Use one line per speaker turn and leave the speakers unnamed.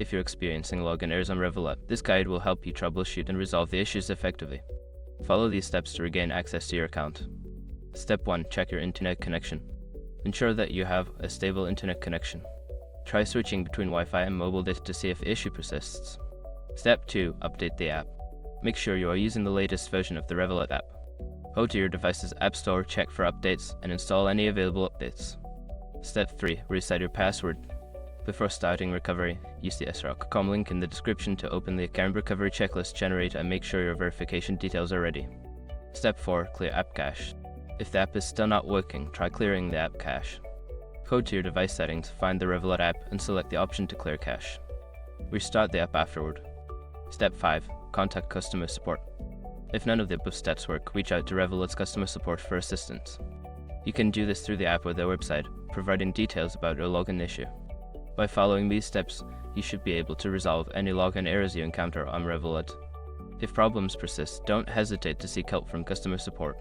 if you're experiencing login errors on Revolut. This guide will help you troubleshoot and resolve the issues effectively. Follow these steps to regain access to your account. Step 1. Check your internet connection. Ensure that you have a stable internet connection. Try switching between Wi-Fi and mobile data to see if the issue persists. Step 2. Update the app. Make sure you are using the latest version of the Revolut app. Go to your device's App Store, check for updates, and install any available updates. Step 3. Reset your password. Before starting recovery, use the sroc.com link in the description to open the account recovery checklist generator and make sure your verification details are ready. Step 4. Clear app cache. If the app is still not working, try clearing the app cache. Go to your device settings, find the Revolut app, and select the option to clear cache. Restart the app afterward. Step 5. Contact customer support. If none of the above steps work, reach out to Revolut's customer support for assistance. You can do this through the app or their website, providing details about your login issue. By following these steps, you should be able to resolve any login errors you encounter on Revolut. If problems persist, don't hesitate to seek help from customer support.